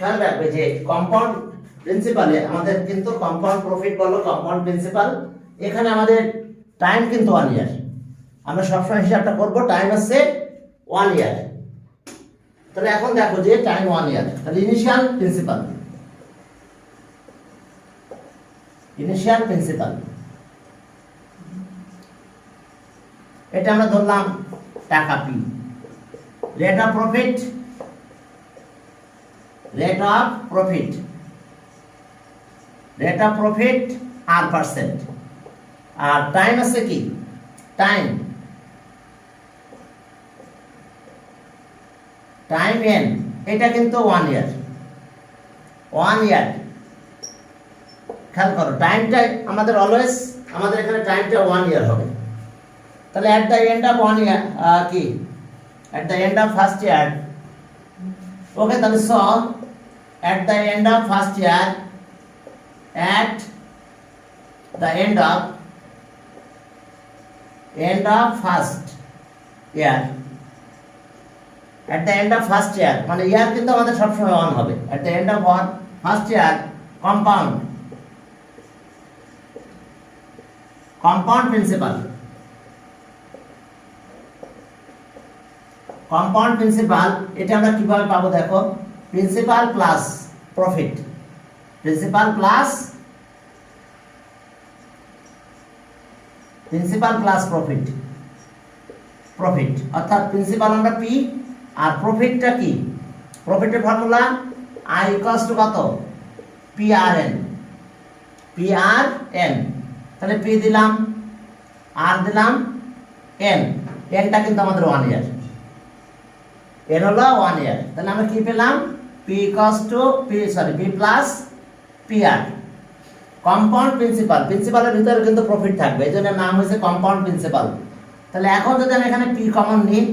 খেয়াল রাখবে যে কম্পাউন্ড প্রিন্সিপালে আমাদের কিন্তু কম্পাউন্ড প্রফিট বলো কম্পাউন্ড প্রিন্সিপাল, এখানে আমাদের টাইম কিন্তু 1 ইয়ার। আমরা সবসময় হিসাবটা করব টাইম আছে 1 ইয়ার। তাহলে এখন দেখো যে টাইম 1 ইয়ার, তাহলে ইনিশিয়াল প্রিন্সিপাল এটা আমরা ধরলাম টাকা P. Rate of profit R percent, আর টাইম আছে কি টাইম এন, এটা কিন্তু 1 ইয়ার। খেয়াল করো টাইমটা আমাদের অলওয়েজ আমাদের এখানে টাইমটা 1 ইয়ার হবে। তাহলে at the end of 1 year কি at the end of first year, okay, তাহলে so at the end of first year, at the end of first year, at the end of first year মানে ইয়ার কিন্তু আমাদের সবসময় 1 হবে। at the end of first year compound principal এটা আমরা কিভাবে পাবো দেখো, প্রিন্সিপাল প্লাস প্রফিট অর্থাৎ প্রিন্সিপাল আমরা পি আর প্রফিটটা কি, প্রফিটের ফর্মুলা আই ইকুয়ালস টু কত পি আর এন। তাহলে পি দিলাম আর দিলাম এনটা কিন্তু আমাদের 1 ইয়ার, এন হলো 1 ইয়ার। তাহলে আমরা কি পেলাম P equals to P plus P R. Compound প্রিন্সিপালের ভিতরে কিন্তু প্রফিট থাকবে, এই জন্য নাম হয়েছে কম্পাউন্ড প্রিন্সিপাল। তাহলে এখন যদি আমি এখানে পি কমন নিই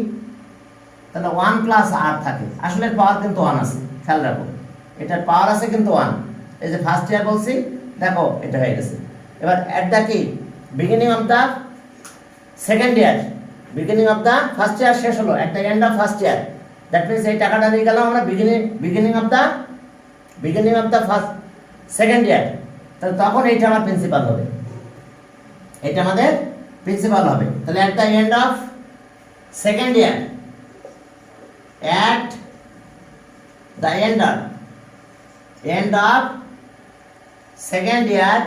তাহলে 1 প্লাস আর থাকে, আসলে পাওয়ার কিন্তু 1 আছে, খেয়াল রাখো এটার পাওয়ার আছে কিন্তু 1। এই যে ফার্স্ট ইয়ার বলছি দেখো এটা হয়ে গেছে। এবার এট দ্য কি beginning of the second year, beginning of the first year শেষ হলো, এট the end of first year, that means এই টাকাটা নিয়ে গেলাম আমরা beginning of the first second year. তাহলে তখন এইটা আমার প্রিন্সিপাল হবে, এটা আমাদের প্রিন্সিপাল হবে। তাহলে at the end of second year, at the end of second year,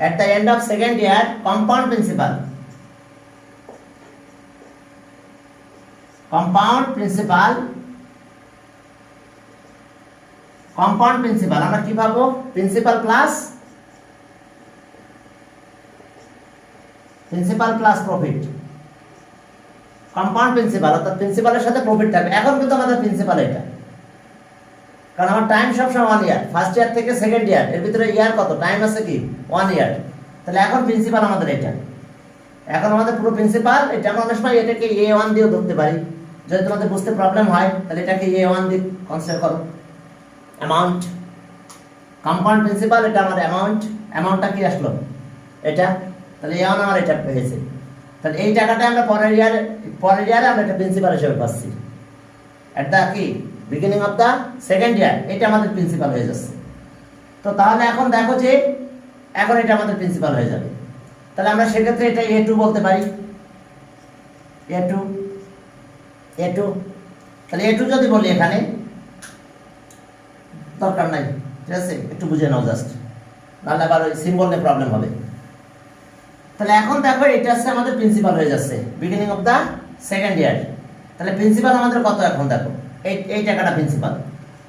at the end of second year compound principal আমরা কি পাবো, principal plus profit, compound principal অর্থাৎ প্রিন্সিপালের সাথে প্রফিট থাকবে। এখন কিন্তু আমাদের প্রিন্সিপাল এটা, কারণ আমার টাইম সবসময় 1 ইয়ার, ফার্স্ট ইয়ার থেকে সেকেন্ড ইয়ার এর ভিতরে ইয়ার কত টাইম আছে কি 1 ইয়ার। তাহলে এখন প্রিন্সিপাল আমাদের এটা, এখন আমাদের পুরো প্রিন্সিপাল এটা। আমরা অনেক সময় এটাকে A1 দিয়েও ধরতে পারি, যদি তোমাদের বুঝতে প্রবলেম হয় তাহলে এটাকে A1 দিয়ে কনসিডার করো। অ্যামাউন্ট কম্পাউন্ড প্রিন্সিপাল, এটা আমার অ্যামাউন্টটা কি আসলো এটা, তাহলে A1 আমার এটা হয়েছে। তাহলে এই টাকাটা আমরা পরের ইয়ারে আমরা এটা প্রিন্সিপাল হিসেবে পাচ্ছি। এট দ্য কি beginning of the second year এটা আমাদের প্রিন্সিপাল হয়ে যাচ্ছে। তো তাহলে এখন দেখো যে এখন এটা আমাদের প্রিন্সিপাল হয়ে যাবে। তাহলে আমরা সেক্ষেত্রে এটা A2 বলতে পারি, A2। তাহলে A2 যদি বলি এখানে দরকার নাই, ঠিক আছে, একটু বুঝে নাও জাস্ট, নাহলে আবার ওই সিম্বল নিয়ে প্রবলেম হবে। তাহলে এখন দেখো এটা হচ্ছে আমাদের প্রিন্সিপাল হয়ে যাচ্ছে beginning of the second year. তাহলে প্রিন্সিপাল আমাদের কত এখন দেখো, এই টাকাটা প্রিন্সিপাল।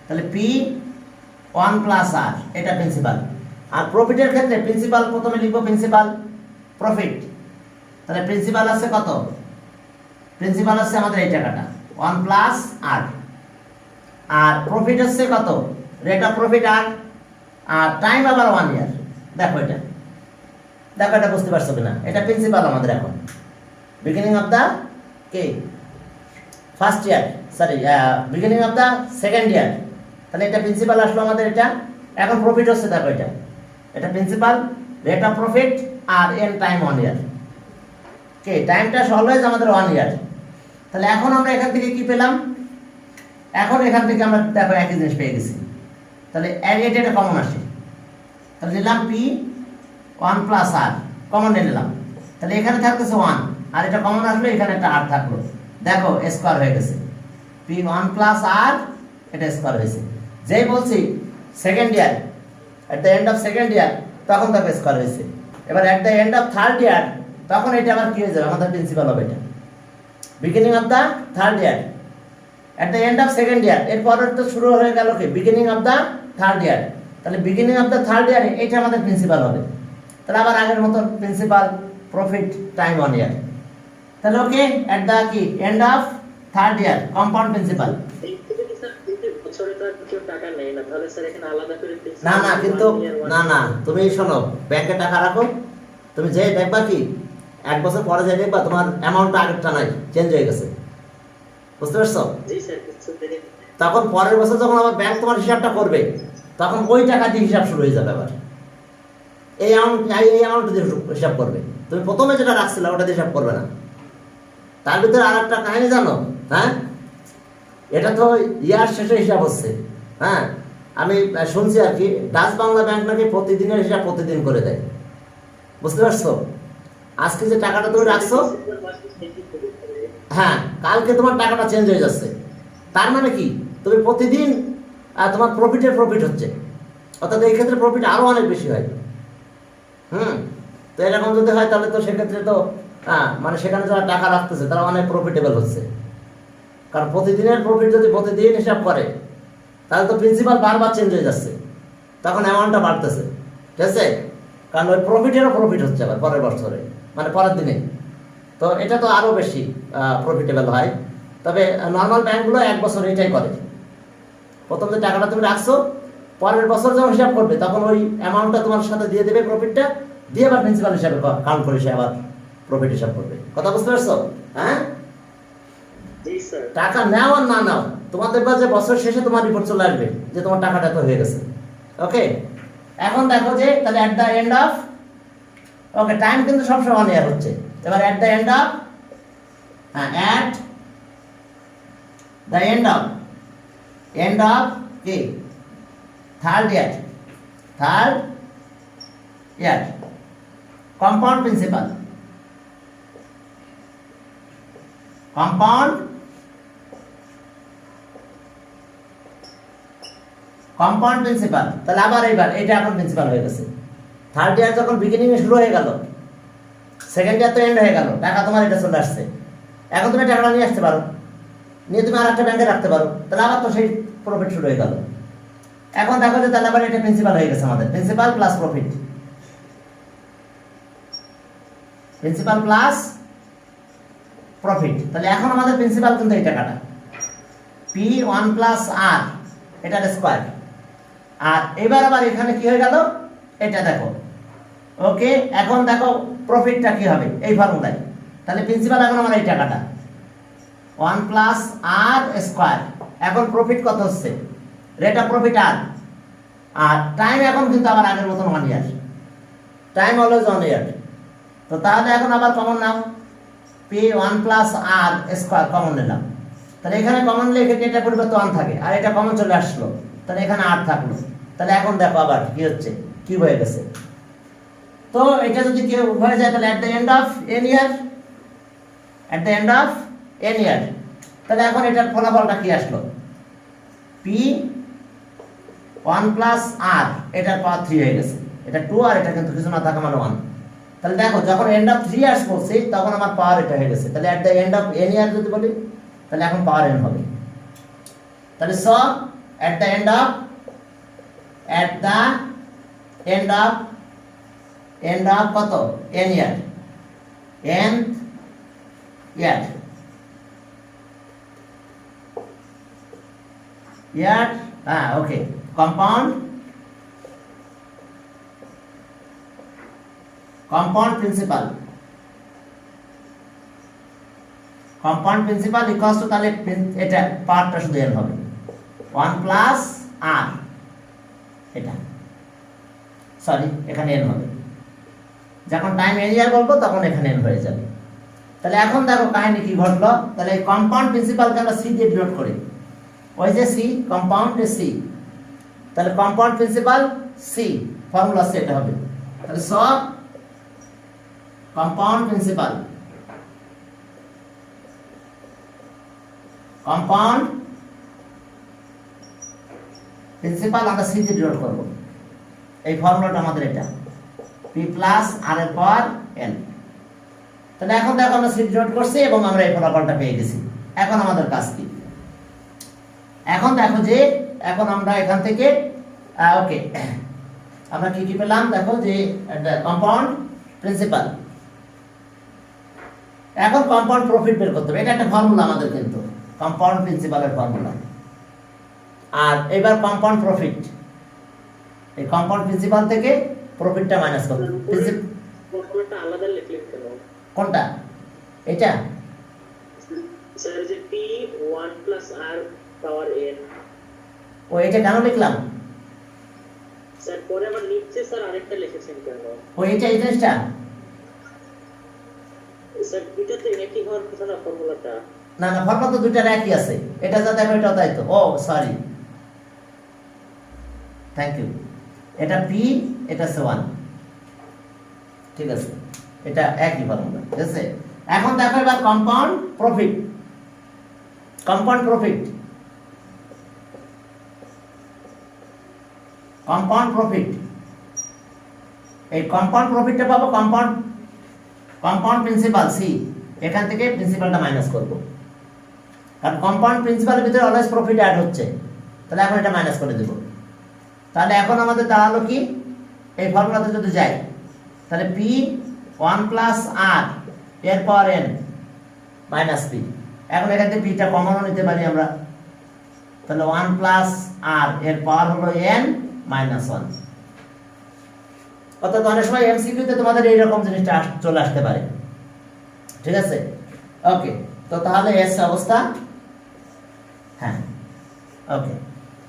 তাহলে P1 প্লাস আর এটা প্রিন্সিপাল। আর প্রফিটের ক্ষেত্রে প্রিন্সিপাল প্রথমে লিখবো প্রিন্সিপাল প্রফিট। তাহলে প্রিন্সিপাল আছে কত, প্রিন্সিপাল আছে আমাদের এই টাকাটা 1 প্লাস আর, আর প্রফিট হচ্ছে কত rate of profit R time আবার 1 ইয়ার। দেখো এটা বুঝতে পারছো কিনা, এটা প্রিন্সিপাল আমাদের এখন beginning of the K first year, beginning of the second year. তাহলে এটা প্রিন্সিপাল আসলো আমাদের এটা। এখন প্রফিট হচ্ছে দেখো এটা principal, rate of profit R N time 1 year. কে টাইমটা অলওয়েজ আমাদের 1 ইয়ার। তাহলে এখন আমরা এখান থেকে কি পেলাম, এখন এখান থেকে আমরা দেখো একই জিনিস পেয়ে গেছি, তাহলে এটা কমন আসে, তাহলে নিলাম পি ওয়ান প্লাস আর, কমন নিয়ে নিলাম, তাহলে এখানে থাকতেছে ওয়ান, আর এটা কমন আসলো, এখানে একটা আর থাকলো, দেখো স্কোয়ার হয়ে গেছে, পি ওয়ান প্লাস আর, এটা স্কোয়ার হয়েছে। যেই বলছি second year, at the end of second year, তখন দেখো স্কোয়ার হয়েছে। এবার at the end of third year, তখন এটা আবার কি হয়ে যাবে, আমাদের প্রিন্সিপাল হবে এটা। Beginning of the third year, at the end of second year, এরপরের তো শুরু হয়ে গেল কি beginning of the third year, তাহলে বিগিনিং অফ দ্য থার্ড ইয়ারে এটা আমাদের প্রিন্সিপাল হবে। তাহলে আবার আগের মতো প্রিন্সিপাল, প্রফিট, টাইম 1 ইয়ার। তাহলে ওকে, অ্যাট দ্য কি end of third year compound principal. না না কিন্তু না না, তুমি শোনো, ব্যাংকে টাকা রাখো, তুমি যে দেখবা কি 1 বছর পরে যাই দেখবা তোমার অ্যামাউন্টটা আগেরটা নাই, চেঞ্জ হয়ে গেছে, বুঝতে পারছো? তখন পরের বছর যখন আবার ব্যাংক তোমার হিসাবটা করবে, তখন ওই টাকা দিয়ে হিসাব শুরু হয়ে যাবে, আবার এই অ্যামাউন্ট দিয়ে হিসাব করবে। তুমি প্রথমে যেটা রাখছিলে ওটা দিয়ে হিসাব করবে না। তার ভিতরে আর একটা কাহিনী জানো, হ্যাঁ, এটা তো ইয়ার শেষে হিসাব হচ্ছে, হ্যাঁ, আমি শুনছি আর কি, ডাচ বাংলা ব্যাংক নাকি প্রতিদিনের হিসাব প্রতিদিন করে দেয়, বুঝতে পারছো? আজকে যে টাকাটা তুমি রাখছো, হ্যাঁ, কালকে তোমার টাকাটা চেঞ্জ হয়ে যাচ্ছে, তার মানে কি তুমি প্রতিদিন তোমার প্রফিট হচ্ছে, অর্থাৎ এই ক্ষেত্রে প্রফিট আরো অনেক বেশি হয়। তো এরকম যদি হয় তাহলে তো সেক্ষেত্রে তো মানে সেখানে যারা টাকা রাখতেছে তারা অনেক প্রফিটেবল হচ্ছে, কারণ প্রতিদিনের প্রফিট যদি প্রতিদিন হিসাব করে তাহলে তো প্রিন্সিপাল বারবার চেঞ্জ হয়ে যাচ্ছে, তখন অ্যামাউন্টটা বাড়তেছে, ঠিক আছে? কারণ ওই প্রফিটেরও প্রফিট হচ্ছে আবার পরের বছরে, মানে পরের দিনে, তো এটা তো আরও বেশি প্রফিটেবল হয়। তবে নর্মাল ব্যাংকগুলো 1 বছর এটাই করে, প্রথম যে টাকাটা তুমি রাখছো, পরের বছর যখন হিসাব করবে তখন ওই অ্যামাউন্টটা তোমার সাথে দিয়ে দেবে, প্রফিটটা দিয়ে আবার প্রিন্সিপাল হিসাবে কাউন্ট করে সে আবার প্রফিট হিসাব করবে। কথা বুঝতে পারছো? হ্যাঁ, টাকা নাও আর না নাও, তোমার দেখবা যে বছর শেষে তোমার রিপোর্ট চলে আসবে যে তোমার টাকাটা তো হয়ে গেছে। ওকে, এখন দেখো যে তাহলে at the end of, okay, time কিন্তু সবসময় 1 ইয়ার হচ্ছে। এবার at the end of, at the end of কি third year compound principal, compound principal. তাহলে আবার এইবার এটা এখন প্রিন্সিপাল হয়ে গেছে। থার্ড ইয়ার যখন বিগিনিং এ শুরু হয়ে গেল, সেকেন্ড ইয়ার তো এন্ড হয়ে গেল, টাকা তোমার এটা চলে আসছে, এখন তুমি টাকাটা নিয়ে আসতে পারো, নিয়ে তুমি আর একটা ব্যাংকে রাখতে পারো, তাহলে আবার তো সেই প্রফিট শুরু হয়ে গেল। এখন দেখো যে তাহলে আবার এটা প্রিন্সিপাল হয়ে গেছে, আমাদের principal plus profit, principal plus profit. তাহলে এখন আমাদের প্রিন্সিপাল কিন্তু এই টাকাটা P1 প্লাস আর, এটার স্কোয়ার। আর এবার আবার এখানে কি হয়ে গেল এটা দেখো, ওকে, এখন দেখো প্রফিটটা কি হবে এই ফর্মুলায়। তাহলে প্রিন্সিপাল এখন আমার এই টাকাটা 1 প্লাস আর স্কোয়ার। এখন প্রফিট কত হচ্ছে, rate of profit R time এখন কিন্তু আবার আগের মতন 1 ইয়ার, টাইম অলওয়েজ 1 ইয়ার। তো তাহলে এখন আবার কমন নাও, P1 plus R square common নিলাম, তাহলে এখানে কমন নিলে এটা পরিবর্তে 1 থাকে, আর এটা কমন চলে আসলো, তাহলে এখানে আর থাকলো। তাহলে এখন দেখো আবার কি হচ্ছে, কি হয়ে গেছে। তো এটা যদি কেউ হয়ে যায় তাহলে at the end of N year, তাহলে এখন এটার ফলাফলটা কি আসলো, P1 প্লাস আর, এটার পাওয়ার 3 হয়ে গেছে, এটা 2 আর এটা কিন্তু কিছু না থাকা মানে 1। তাহলে দেখো যখন এন্ড অফ 3 ইয়ার্স করছি তখন আমার পাওয়ার এটা হয়ে গেছে। তাহলে at the end of N year যদি বলি তাহলে এখন পাওয়ার এন হবে। তাহলে অ্যাট দ্য এন্ড অফ কত N year, okay, compound principal equals to, তাহলে এটা পাওয়ারটা শুধু এন হবে 1 প্লাস আর, এটা সরি এখানে এন হবে, যখন টাইম এন ইয়ার বলবো তখন এখানে এন হয়ে যাবে। তাহলে এখন দেখো কাহিনী কি ঘটলো, তাহলে এই কম্পাউন্ড প্রিন্সিপালকে আমরা সি দিয়ে ডিনোট করি, ওই যে সি কম্পাউন্ড সি, তাহলে compound principal C, formula set হবে। তাহলে সব কম্পাউন্ড প্রিন্সিপাল, কম্পাউন্ড প্রিন্সিপাল আমরা সি দিয়ে ডিনোট করব। এই ফর্মুলাটা আমাদের এটা পি প্লাস আর এর পাওয়ার এন। তাহলে এখন দেখো আমরা সি ডিনোট করছি এবং আমরা এই ফলাফলটা পেয়ে গেছি। এখন আমাদের কাজ কি? এখন দেখো যে এখন আমরা এখান থেকে ওকে আমরা কি কি পেলাম দেখো যে কম্পাউন্ড প্রিন্সিপাল, এখন কম্পাউন্ড প্রফিট বের করতে হবে। এটা একটা ফর্মুলা আমাদের, কিন্তু কম্পাউন্ড প্রিন্সিপালের ফর্মুলা। আর এবার কম্পাউন্ড প্রফিট, এই কম্পাউন্ড প্রিন্সিপাল থেকে প্রফিটটা মাইনাস করতে ফর্মুলাটা আলাদা লিখলেন কেন? কোনটা? এটা স্যার যে p 1 + r পাওয়ার n, ও এটা কেন লিখলাম? স্যার পরে আবার নিচে স্যার আরেকটা লিখেছেন কেন? ও এটা এই জিনিসটা স্যার দুটোতে একই হওয়ার কথা না ফর্মুলাটা? না না, ফর্মুলা তো দুইটার একই আছে। এটা যা দেখো এটা তাই তো। ও সরি, থ্যাংক ইউ। এটা পি, এটা হচ্ছে 1, ঠিক আছে, এটা একই ফর্মুলা, ঠিক আছে। এখন দেখো এবার compound profit, compound profit, compound profit, এই কম্পাউন্ড প্রফিটটা পাবো কম্পাউন্ড, কম্পাউন্ড প্রিন্সিপাল সি, এখান থেকে প্রিন্সিপালটা মাইনাস করব, কারণ কম্পাউন্ড প্রিন্সিপালের ভিতরে অলওয়েজ প্রফিট অ্যাড হচ্ছে। তাহলে এখন এটা মাইনাস করে দেব। তাহলে এখন আমাদের দাঁড়ালো কি, এই ফর্মুলাতে যদি যাই তাহলে পি 1 + r এর পাওয়ার n মাইনাস পি। এখন এখান থেকে পিটা কমনও নিতে পারি আমরা, তাহলে 1 + r এর পাওয়ার হলো n - 1। অর্থাৎ অনেক সময় এমসিকিউতে তোমাদের এইরকম জিনিসটা চলে আসতে পারে, ঠিক আছে। ওকে, তো তাহলে এস অবস্থা, হ্যাঁ ওকে।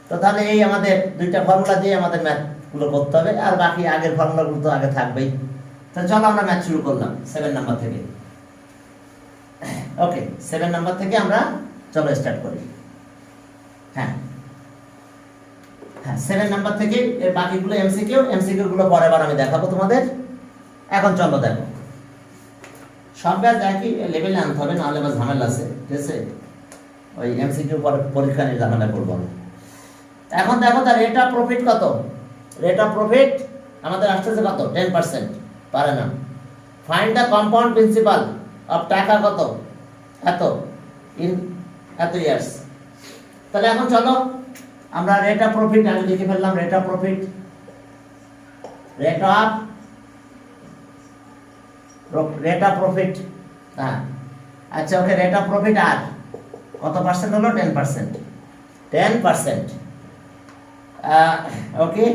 তো তাহলে এই আমাদের দুইটা ফর্মুলা দিয়ে আমাদের ম্যাথগুলো করতে হবে, আর বাকি আগের ফর্মুলাগুলো তো আগে থাকবেই। তো চলো আমরা ম্যাথ শুরু করলাম 7 নাম্বার থেকে। ওকে, 7 নাম্বার থেকে আমরা চলো স্টার্ট করি। হ্যাঁ হ্যাঁ, 7 নাম্বার থেকে এর বাকিগুলো এমসিকিউ, এমসিকিউ গুলো পরের বার আমি দেখাবো তোমাদের। এখন চলো দেখো, সব ব্যাচ একই লেভেলে আনতে হবে, নাহলে বা ঝামেলা আছে, ঠিক আছে। ওই এমসিকিউ পরীক্ষা নিয়ে ঝামেলা করবো না। এখন দেখো তার রেট অফ প্রফিট কত? রেট অফ প্রফিট আমাদের আসতেছে কত? 10%, পারে না। Find the compound principal of টাকা কত? এত, ইন এত ইয়ার্স। তাহলে এখন চলো আমরা রেট অফ প্রফিট আগে লিখে ফেললাম। Rate of profit, rate of profit, হ্যাঁ আচ্ছা ওকে। রেট অফ প্রফিট আর কত পার্সেন্ট হলো? 10%, 10%। ওকে,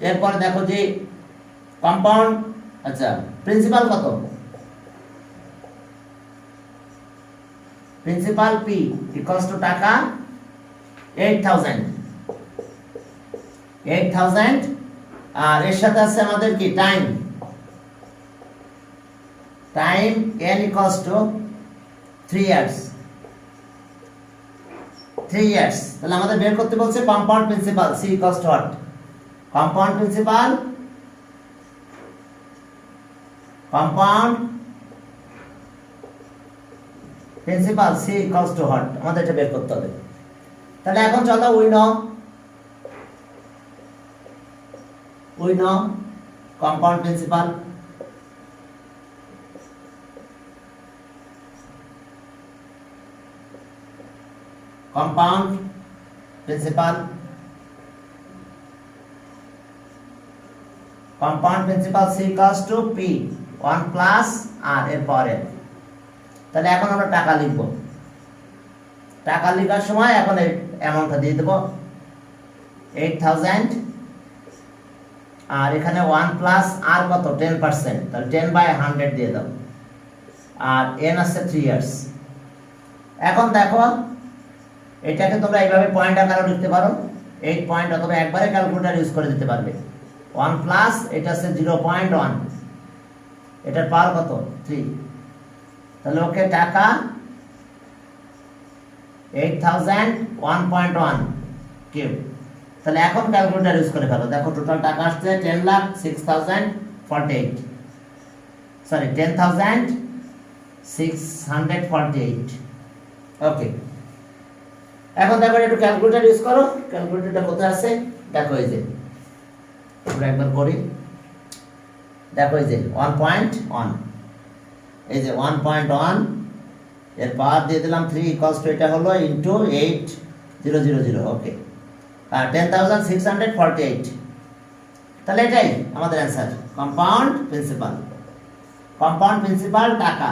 এরপরে দেখো যে কম্পাউন্ড, আচ্ছা প্রিন্সিপাল কত? প্রিন্সিপাল পি ইকুয়ালস টু টাকা 8000, 8000। আর এর সাথে আছে আমাদের কি time, time n equals to 3 years, 3 years. তাহলে আমাদের বের করতে বলছে compound principal C equals to what? Compound principal, compound principal C equals to what? আমাদের এটা বের করতে হবে। তাহলে এখন চলো we know compound principal, compound principal, compound principal c equals to p 1 + r এর পাওয়ার n। তাহলে এখন আমরা টাকা লিখব। টাকা লেখার সময় এখন এই অ্যামাউন্টটা দিয়ে দেব 8000, আর এখানে 1 + r কত? 10%, তাহলে 10/100 দিয়ে দাও, আর n আছে 3 ইয়ার্স। এখন দেখো এটাকে তোমরা এইভাবে পয়েন্ট আকারে লিখতে পারো, 8 পয়েন্ট, অথবা একবারে ক্যালকুলেটর ইউজ করে দিতে পারবে। 1 প্লাস এটা আছে 0.1, এটার পাওয়ার কত? 3। তাহলে ওকে টাকা 8000 1.1 কিউব। তাহলে এখন ক্যালকুলেটর ইউজ করে ফেলো, দেখো টোটাল টাকা আসছে 10,06,048, সরি 10,648। ওকে, এখন দেখো একটু ক্যালকুলেটর ইউজ করো। ক্যালকুলেটরটা কোথায় আছে দেখো, এই যে আমরা একবার করি, দেখো এই যে 1.1, এই যে 1.1 এর পাওয়ার দিয়ে দিলাম 3 ইকুয়ালস টু এটা হলো ইনটু 8000। ওকে, আর 10,648, তাহলে এটাই আমাদের answer, compound principal. Compound principal টাকা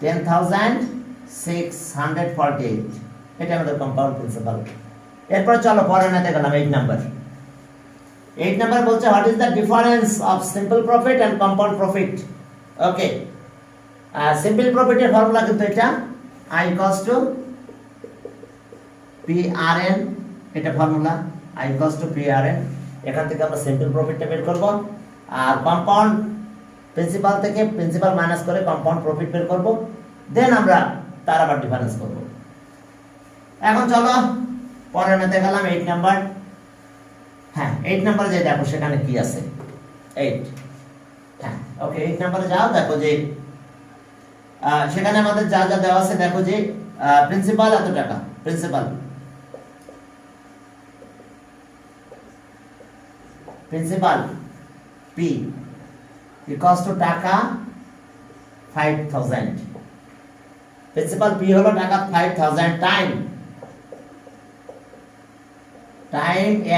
10,648, এটা আমাদের কম্পাউন্ড প্রিন্সিপাল। এরপর চলো পরেরটাতে গেলাম, 8 নাম্বার। 8 নাম্বার বলছে what is the difference of simple profit and compound profit. Okay, simple প্রফিটের ফর্মুলা কিন্তু এটা I ইকুয়ালস টু PRN, এটা formula I equals to PRN। এখান থেকে আমরা সিম্পল প্রফিটটা বের করব, আর কম্পাউন্ড প্রিন্সিপাল থেকে প্রিন্সিপাল মাইনাস করে কম্পাউন্ড প্রফিট বের করব, দেন আমরা তার আবার ডিফারেন্স করব। এখন চলো পরের মেতে গেলাম 8 নাম্বার। হ্যাঁ, 8 নাম্বারে যে দেখো সেখানে কি আছে 8। হ্যাঁ, ওকে, 8 নাম্বারে যাও, দেখো যে সেখানে আমাদের যা যা দেওয়া আছে, দেখো যে প্রিন্সিপাল এত টাকা, প্রিন্সিপাল P ইকুয়ালস টু টাকা 5000। প্রিন্সিপাল P হলো টাকা 5000 time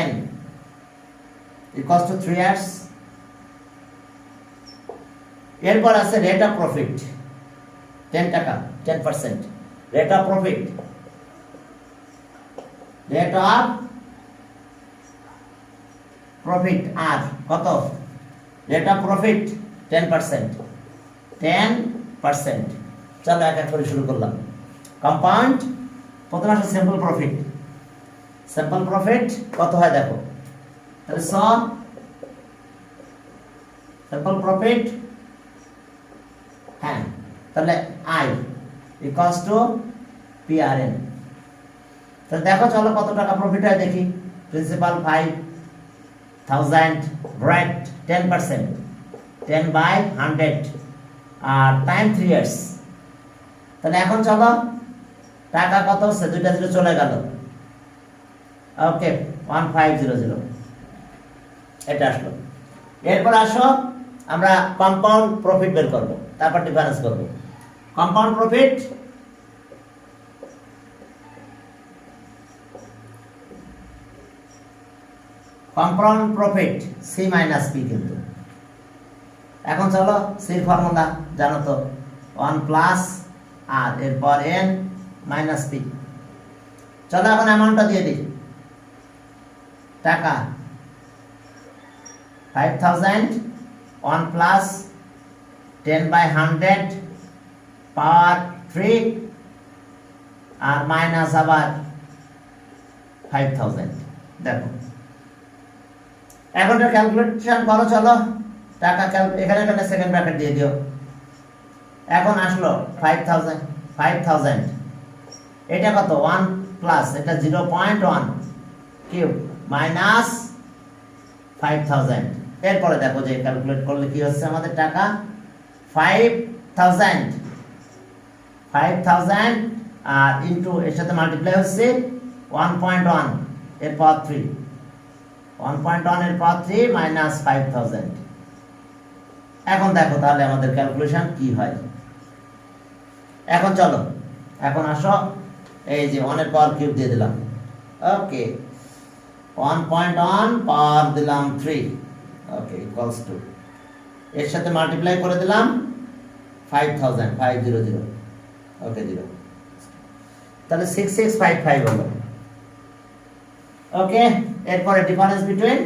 n equals to 3 years। এরপর আছে রেট অফ প্রফিট 10 টাকা, 10%। Rate of profit, rate of profit আর কত, রেট অফ প্রফিট 10%, 10%। চলো এক এক করে শুরু করলাম। কম্পাউন্ড, প্রথমে আসে সিম্পল প্রফিট। সিম্পল প্রফিট কত হয় দেখো, তাহলে সিম্পল প্রফিট, হ্যাঁ, তাহলে I ইকুয়ালস টু PRN। তাহলে দেখো চলো কত টাকা প্রফিট হয় দেখি। প্রিন্সিপাল 5000, রেট 10%, 10/100, আর টাইম 3 years। তাহলে এখন চলো টাকা কত হচ্ছে, দুইটা জিরো চলে গেল। ওকে, 1500, এটা আসলো। এরপর আসো আমরা কম্পাউন্ড প্রফিট বের করব, তারপর ডিফারেন্স করব। Compound profit, compound profit C minus P কিন্তু। এখন চলো সির ফর্মুলা জানো তো, 1 প্লাস আর এরপর n মাইনাস P। চলো এখন অ্যামাউন্টটা দিয়ে দিই। টাকা 5000, 1 প্লাস 10/100 পাওয়ার 3 আর মাইনাস আবার 5000। দেখো এখন ক্যালকুলেশন করো, চলো টাকা এখানে এখানে সেকেন্ড ব্র্যাকেট দিয়ে দিও। এখন আসলো 5000, এটা কত 1 প্লাস এটা 0.1 কিউব মাইনাস 5000। এরপরে দেখো যে ক্যালকুলেট করলে কি হচ্ছে আমাদের টাকা 5000 আর ইনটু এর সাথে মাল্টিপ্লাই হচ্ছে 1.1 এর পাওয়ার 3, 1.1 এর পাওয়ার 3 মাইনাস 5000। এখন দেখো তাহলে আমাদের ক্যালকুলেশন কি হয়। এখন চলো এখন আসো, এই যে 1 এর পাওয়ার কিউব দিয়ে দিলাম। ওকে, 1.1 পাওয়ার দিলাম 3, ওকে, ইকুয়ালস টু এর সাথে মাল্টিপ্লাই করে দিলাম 5000, 500, ওকে 0, তাহলে 6655 হলো। ওকে, এরপরে difference between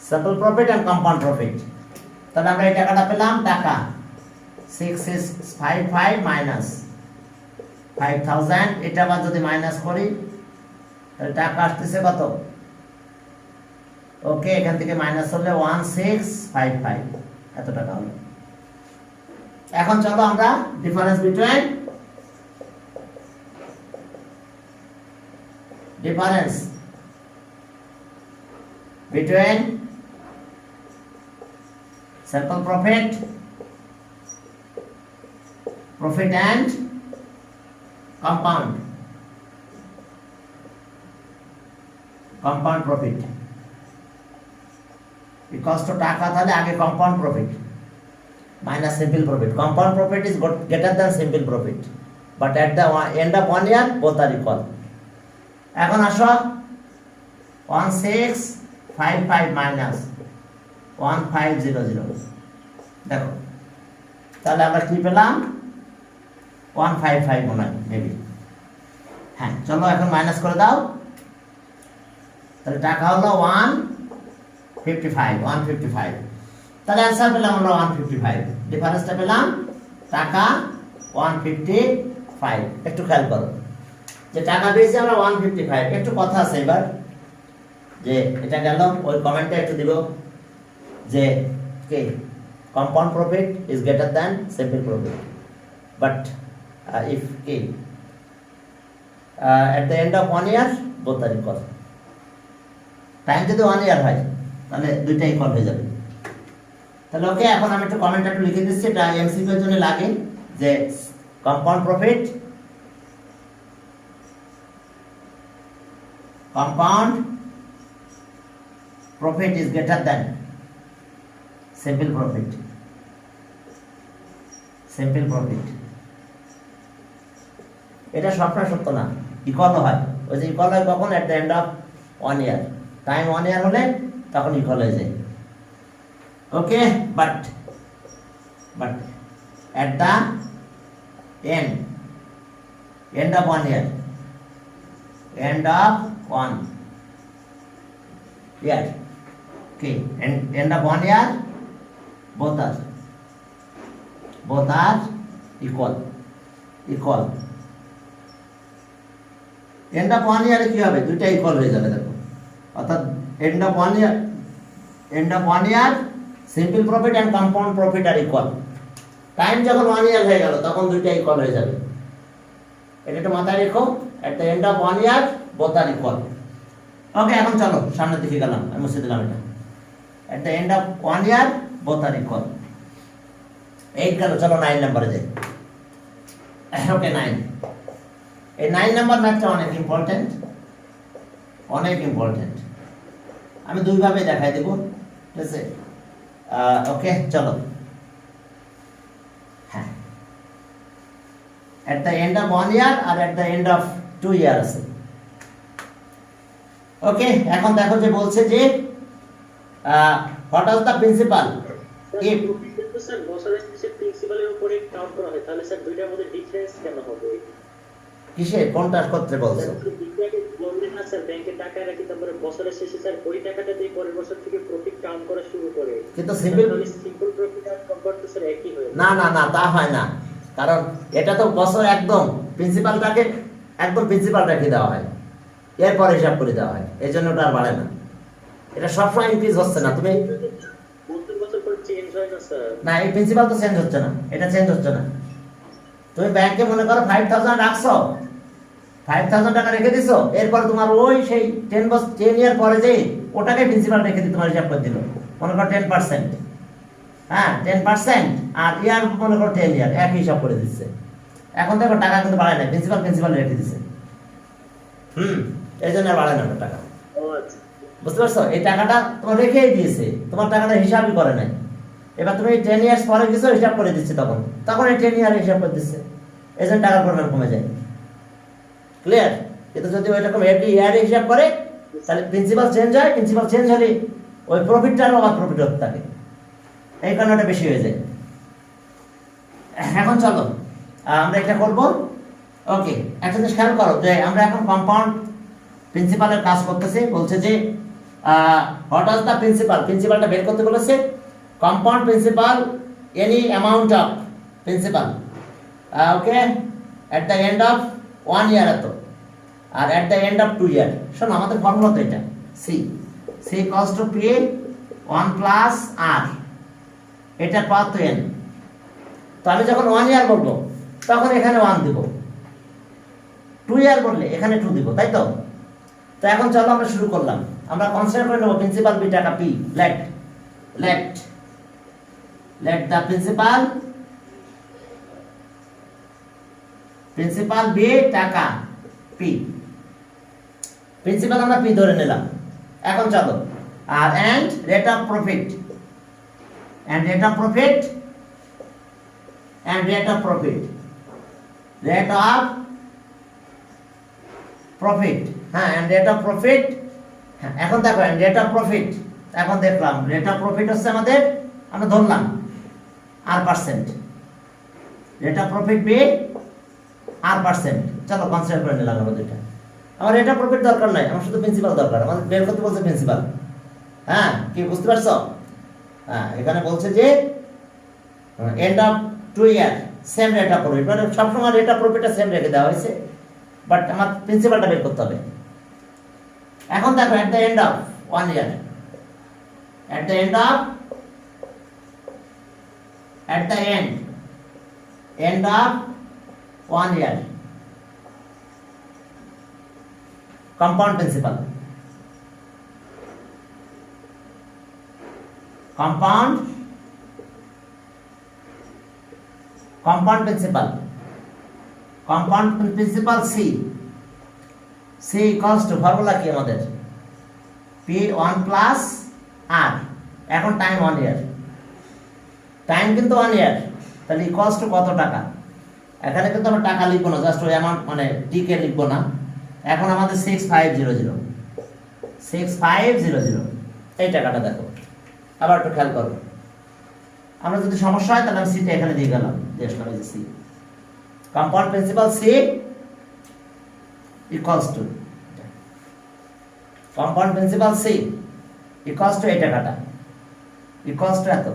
simple profit and compound profit. তাহলে আমরা এই টাকাটা পেলাম, টাকা 6655 মাইনাস 5000, এটা আবার যদি মাইনাস করি তাহলে টাকা আসতেছে কত, ওকে, এখান থেকে মাইনাস হলে 1655, এত টাকা হলো। এখন চলো আমরা difference between difference between simple profit and compound profit equals to টাকা তাহলে আগে compound profit minus simple profit. Compound profit is greater than simple profit, but at the end of 1 year both are equal. এখন আসো 1655 minus 1500, দেখো তাহলে আমরা কি পেলাম 155 মনে হয় মেবি। হ্যাঁ চলো এখন মাইনাস করে দাও, তাহলে টাকা হলো 155, তাহলে অ্যান্সার পেলাম আমরা 155, ডিফারেন্সটা পেলাম টাকা 155। একটু খেয়াল করো যে টাকা পেয়েছি আমরা 155। একটু কথা আছে এবার যে এটা গেল, ওই কমেন্টে একটু দিব যে কে compound profit is greater than simple profit, but if at the end of 1 year both are equal, time যদি 1 year হয় তাহলে দুইটা ইকুয়াল হয়ে যাবে। তাহলে ওকে, এখন আমি একটু কমেন্ট একটু লিখে দিচ্ছি, এটা এমসিকিউ এর জন্য লাগে যে compound profit is greater than simple profit, এটা সবটা সত্য না, ইকুয়াল হয়। ওই যে ইকুয়াল হয় কখন? At the end of 1 year, time 1 year হলে তখন ইকুয়াল হয়ে যায়। Okay, but at the end of 1 year, end of 1 year, okay, end of 1 year both are equal. end of 1 year কি হবে? দুইটা ইকুয়াল হয়ে যাবে। দেখো, অর্থাৎ end of 1 year simple profit and compound profit are equal. Time যখন 1 year হয়ে গেল তখন দুইটা ইকুয়াল হয়ে যাবে। এটা একটু মাথায় রেখো, at the end of 1 year both are equal. ওকে, এখন চলো সামনের দিকে গেলাম, আমি মুছে দিলাম এটা। at the end of 1 year both are equal. 8 গেল, চলো 9 নম্বরে যাই। ওকে, 9, এই 9 নাম্বার ম্যাথটা অনেক ইম্পর্টেন্ট। আমি দুইভাবে দেখাই দেব, ঠিক আছে? ওকে, চলো। হ্যাঁ, at the end of 1 year R at the end of 2 years আছে। ওকে, এখন দেখো যে বলছে যে what is the principal if sir বছরের শেষে প্রিন্সিপালের উপরে কাউন্ট করা হয়, তাহলে স্যার দুইটার মধ্যে ডিফারেন্স কেন হবে? কিসে কোনটা করতে বলছো? বললেন না স্যার ব্যাংকে টাকা রাখি, তারপরে বছরের শেষে স্যার ওই টাকাটা দিয়ে পরের বছর থেকে প্রফিট কাউন্ট করা শুরু করে, কিন্তু সিম্পল প্রফিট আর কম্পেয়ার তো স্যার একই হয় না। তা হয় না, কারণ এটা তো বছর একদম প্রিন্সিপালটাকে একদম প্রিন্সিপাল রেখে দেওয়া হয়, এরপর হিসাব করে দেওয়া হয়, এই জন্য ওটা আর বাড়ে না। এটা সবসময় ইনক্রিজ হচ্ছে না। তুমি বছর পর চেঞ্জ হয় না স্যার? না, এই প্রিন্সিপাল তো চেঞ্জ হচ্ছে না, এটা চেঞ্জ হচ্ছে না। তুমি ব্যাংকে মনে করো 5000 রাখছো, 5000 টাকা রেখে দিছো, এরপর তোমার ওই সেই 10 ইয়ার পরে যে ওটাকে প্রিন্সিপাল রেখে দিয়ে তোমার হিসাব করে দিল, মনে করো 10%, হ্যাঁ 10%, আর ইয়ার মনে করো 10 ইয়ার, একই হিসাব করে দিচ্ছে। এখন দেখো টাকা কিন্তু বাড়ায় না, প্রিন্সিপাল রেখে দিচ্ছে। এই জন্য আর বাড়ায় না টাকা। বুঝতে পারছো? এই টাকাটা তোমার রেখেই দিয়েছে, তোমার টাকাটা হিসাবই করে নাই। এবার তুমি 10 ইয়ার্স পরে কিছু হিসাব করে দিচ্ছে, তখন এই 10 ইয়ার হিসাব করে দিচ্ছে, এই জন্য টাকার পরিমাণ কমে যায়। ক্লিয়ার? কিন্তু যদি ওইরকম এভরি ইয়ারে হিসাব করে তাহলে প্রিন্সিপাল চেঞ্জ হয়, প্রিন্সিপাল চেঞ্জ হলে ওই প্রফিটটারও আবার প্রফিট হতে থাকে, এই কারণে ওটা বেশি হয়ে যায়। এখন চলো আমরা এটা করবো। ওকে, একটা জিনিস খেয়াল করো যে আমরা এখন কম্পাউন্ড প্রিন্সিপালের কাজ করতেছি। বলছে যে হোয়াট ইজ দ্য প্রিন্সিপালটা বের করতে বলেছে। Compound principal any amount of principal, okay, at the end of 1 year এত, আর at the end of 2 year। শোনো, আমাদের ফর্মুলা তো এটা C equals to P 1 plus R, এটার পাওয়ার তো এন। তো আমি যখন 1 year বলবো তখন এখানে 1 দিব, 2 year বললে এখানে 2 দিব, তাই তো? তো এখন চলো আমরা শুরু করলাম। আমরা কনসিডার করে নেব প্রিন্সিপাল বি টাকা P. Let the principal be টাকা পি। প্রিন্সিপাল আমরা পি ধরে নিলাম। এখন চলো আর and rate of profit rate of profit হ্যাঁ, এন্ড রেট অফ প্রফিট। হ্যাঁ, এখন দেখো রেট অফ প্রফিট, এখন দেখলাম রেট অফ প্রফিট হচ্ছে আমাদের, আমরা ধরলাম R%, rate of profit be R%। চলো কনসিডার করে নিলাম আমরা দুইটা। আমার রেট অফ প্রফিট দরকার নাই, আমার শুধু প্রিন্সিপাল দরকার। আমাদের বের করতে বলছে প্রিন্সিপাল। হ্যাঁ, কি বুঝতে পারছো? হ্যাঁ, এখানে বলছে যে and of 2 year same rate of profit, মানে সবসময় রেট অফ প্রফিটটা সেম রেখে দেওয়া হয়েছে, বাট আমার প্রিন্সিপালটা বের করতে হবে। এখন দেখো এট the end of 1 year, at the end of one year, compound principal C equals to formula কি আমাদের P1 plus R। এখন টাইম 1 ইয়ার, টাইম কিন্তু 1 ইয়ার, তাহলে ইকুয়ালস টু কত টাকা। এখানে কিন্তু আমরা টাকা লিখবো না, জাস্ট ওই অ্যামাউন্ট মানে টিকে লিখবো না। এখন আমাদের 6500 এই টাকাটা দেখো, আবার একটু খেয়াল করো। আমরা যদি সমস্যা হয় তাহলে আমি সিটা এখানে দিয়ে গেলাম, আসলাম এই যে C. Compound principal C equals to এই টাকাটা ইকুয়ালস টু এত।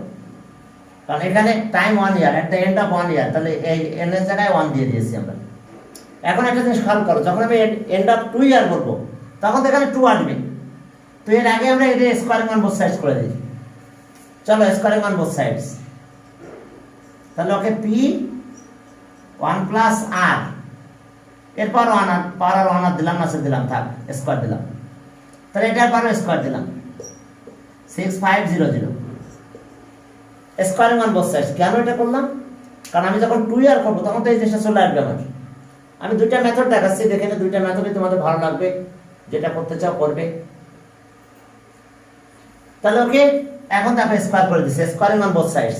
কারণ এখানে time 1 year, at the end of 1 year, তাহলে এই এন এর জায়গায় 1 দিয়ে দিয়েছি আমরা। এখন একটা জিনিস খেয়াল করো, যখন আমি এন্ড অফ 2 ইয়ার বলবো তখন তো এখানে 2 আসবে। তো এর আগে আমরা এটা স্কোয়ারিং অন বোথ সাইডস করে দিই। চলো স্কোয়ারিং অন বোথ সাইডস, তাহলে ওকে P1 plus R, এরপর 1 আর পাওয়ার 1 আর দিলাম না, সে দিলাম, থাক স্কোয়ার দিলাম। তাহলে এটার পরে স্কোয়ার দিলাম 6500 স্কোয়ারিং অন বোথ সাইডস। কেন এটা করলাম? কারণ আমি যখন 2 ইয়ার করবো তখন তো এই জিনিসটা চলে আসবে আমার। আমি দুইটা মেথড দেখাচ্ছি, দেখে নিই দুইটা মেথডই তোমাদের ভালো লাগবে, যেটা করতে চাও করবে। তাহলে ওকে এখন দেখো স্কোয়ার করে দিচ্ছি, স্কোয়ারিং অন বোথ সাইড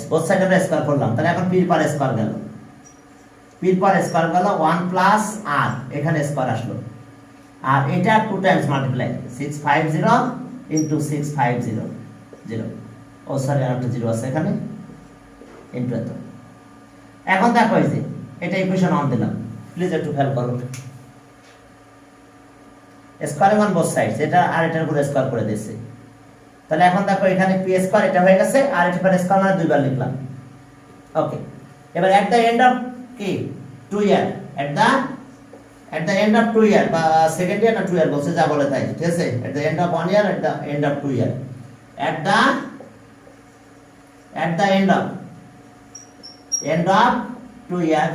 আমরা স্কোয়ার করলাম। তাহলে এখন পির পর স্কোয়ার গেল, 1 প্লাস R, এখানে স্কোয়ার আসলো। আর এটা 2 টাইমস মাল্টিপ্লাই, 650 ইন্টু 6500, ও সরি আর একটা 0 আছে এখানে, ইন্টু এত। এখন দেখো এই যে এটা ইকুয়েশন 1 দিলাম, প্লিজ একটু খেয়াল করো। স্কোয়ারিং অন বোথ সাইডস, এটা আর এটার উপর স্কোয়ার করে দিয়েছি। তাহলে এখন দেখো এখানে পি স্কোয়ার এটা হয়ে গেছে, আর এটা পর স্কোয়ার মানে দুইবার লিখলাম। ওকে, এবার এট দ্য এন্ড অফ কি 2 ইয়ার, এট দ্য এন্ড অফ 2 ইয়ার বা সেকেন্ড ইয়ার না 2 ইয়ার বলছে, যা বলে তাই, ঠিক আছে। এট the end of 1 year, at the end of 2 year, at the end of 2 year,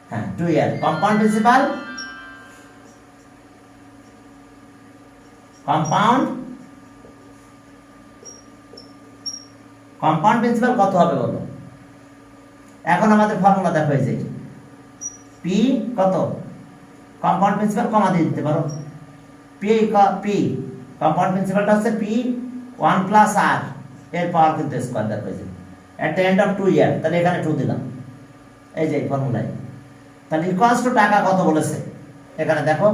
হ্যাঁ 2 year, compound principal কত হবে বলো। এখন আমাদের ফর্মুলা দেখো, এই যে P কত, কম্পাউন্ড প্রিন্সিপাল কমা দিয়ে দিতে পারো, P কম্পাউন্ড প্রিন্সিপালটা হচ্ছে P1 plus R, এর পাওয়ার কিন্তু স্কয়ার দেখো, এই যে at the end of 2 year, তাহলে এখানে 2 দিলাম, এই যে ফর্মুলায়। তাহলে ইকুয়ালস টু টাকা কত বলেছে এখানে দেখো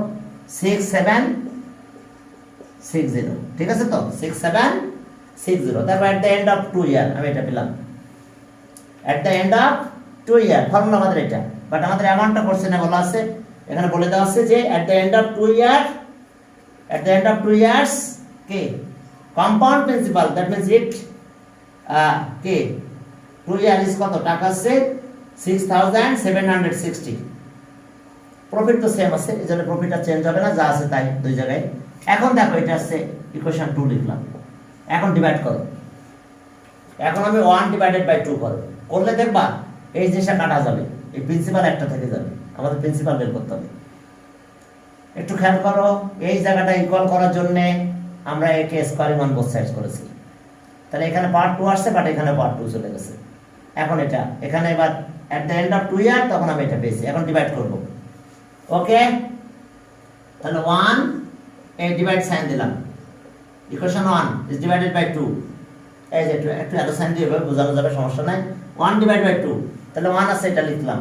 6760, ঠিক আছে তো 6760। তারপর at the end of 2 year আমি এটা পেলাম, at the end of 2 year formula আমাদের এটা, বাট আমাদের অ্যামাউন্টটা কোশ্চেনে বলা আছে, এখানে বলে দেওয়া আছে যে at the end of 2 years K compound principal, that means it K 2 year is কত টাকা আছে 6760। প্রফিট তো সেম আছে, এজন্য প্রফিটটা চেঞ্জ হবে না, যা আছে তাই দুই জায়গায়। এখন দেখো এটা আছে ইকুয়েশন 2 লিখলাম। এখন ডিভাইড করো, এখন আমি 1 ডিভাইডেড বাই 2 করব, করলে দেখবা এই জিনিসটা কাটা যাবে, এই প্রিন্সিপাল একটা থেকে যাবে, আমাদের প্রিন্সিপাল বের করতে হবে। একটু খেয়াল করো, এই জায়গাটা ইকুয়াল করার জন্য আমরা একে স্কোয়ারিং অন বোথ সাইডস করেছি। তাহলে এখানে পার্ট 2 আসছে, বাট এখানে পার্ট 2 চলে গেছে। এখন এটা এখানে এবার এট দ্য এন্ড অফ 2 ইয়ার তখন আমি এটা পেয়েছি। এখন ডিভাইড করব। ওকে, তাহলে 1 এই ডিভাইড সাইন দিলাম, ইকুয়েশন 1 ইজ ডিভাইডেড বাই 2। এই যে একটু এত সাইন দিয়ে বোঝানো যাবে, সমস্যা নাই। 1 ডিভাইড বাই 2, তাহলে 1 আছে, এটা লিখলাম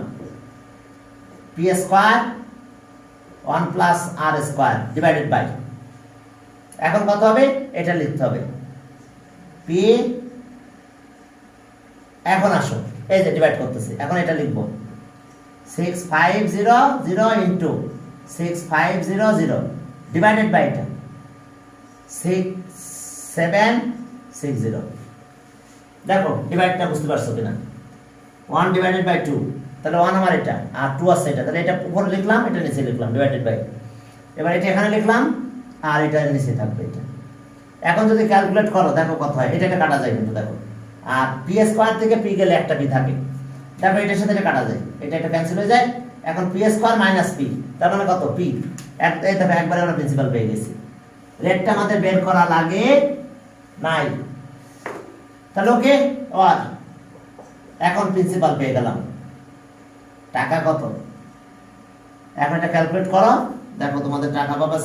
P square 1 plus R square divided by, এখন কত হবে এটা লিখতে হবে পি। এখন আসো, এই যে ডিভাইড করতেছি, এখন এটা লিখব 6500 ইনটু 6500 ডিভাইডেড বাই এটা 6760। দেখো ডিভাইডটা বুঝতে পারছো কিনা? 1 ডিভাইডেড বাই 2, তাহলে 1 আমার এটা, আর 2 আছে এটা, তাহলে এটা উপরে লিখলাম, এটা নিচে লিখলাম ডিভাইডেড বাই। এবার এটা এখানে লিখলাম, আর এটা নিচে থাকবে এটা। এখন যদি ক্যালকুলেট করো দেখো কত হয়, এটা কাটা যায় কিন্তু দেখো, আর পি স্কয়ার থেকে পি গেলে একটা পি থাকে, দেখো এটার সাথে এটা কাটা যায়, এটা ক্যান্সেল হয়ে যায়। এখন পি স্কয়ার মাইনাস পি, তার মানে কত পি। এই দেখো একবারে আমরা প্রিন্সিপাল পেয়ে গেছি। রেটটা আমাদের বের করা লাগে নাই, তাহলে ওকে। আর এখন প্রিন্সিপাল পেয়ে গেলাম। টাকা কত? এখন এটা ক্যালকুলেট করো, দেখো তোমাদের টাকা পাবা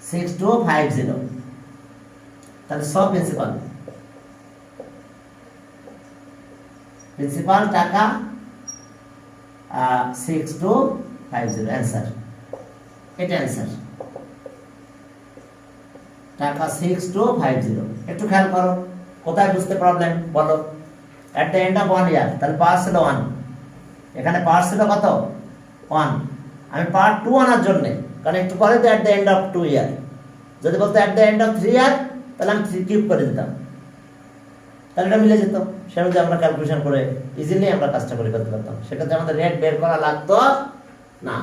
6250। তাহলে সব প্রিন্সিপাল টাকা 6250 অ্যান্সার। এটা অ্যান্সার, টাকা 6250। একটু খেয়াল করো কোথায় বুঝতে প্রবলেম বলো। এট দ্য এন্ড অফ 1 ইয়ার, তাহলে পাওয়ার ছিল 1, এখানে পাওয়ার ছিল কত 1। আমি পার্ট 2 আনার জন্য, কারণ একটু পরে তো এট দ্য এন্ড অফ 2 ইয়ার, যদি বলতো এট দ্য এন্ড অফ 3 ইয়ার তাহলে আমি 3 কিউব করে দিতাম, তাহলে এটা মিলে যেত। সেটা আমরা ক্যালকুলেশন করে ইজিলি আমরা কাজটা করে ফেলতে পারতাম, সেক্ষেত্রে আমাদের রেট বের করা লাগতো না।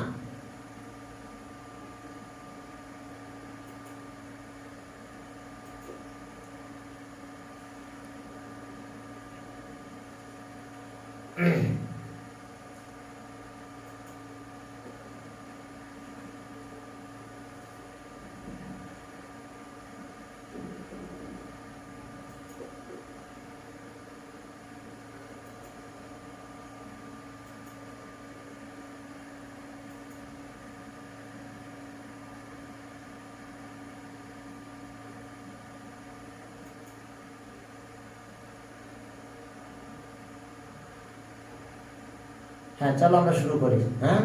হ্যাঁ চলো আমরা শুরু করি। হ্যাঁ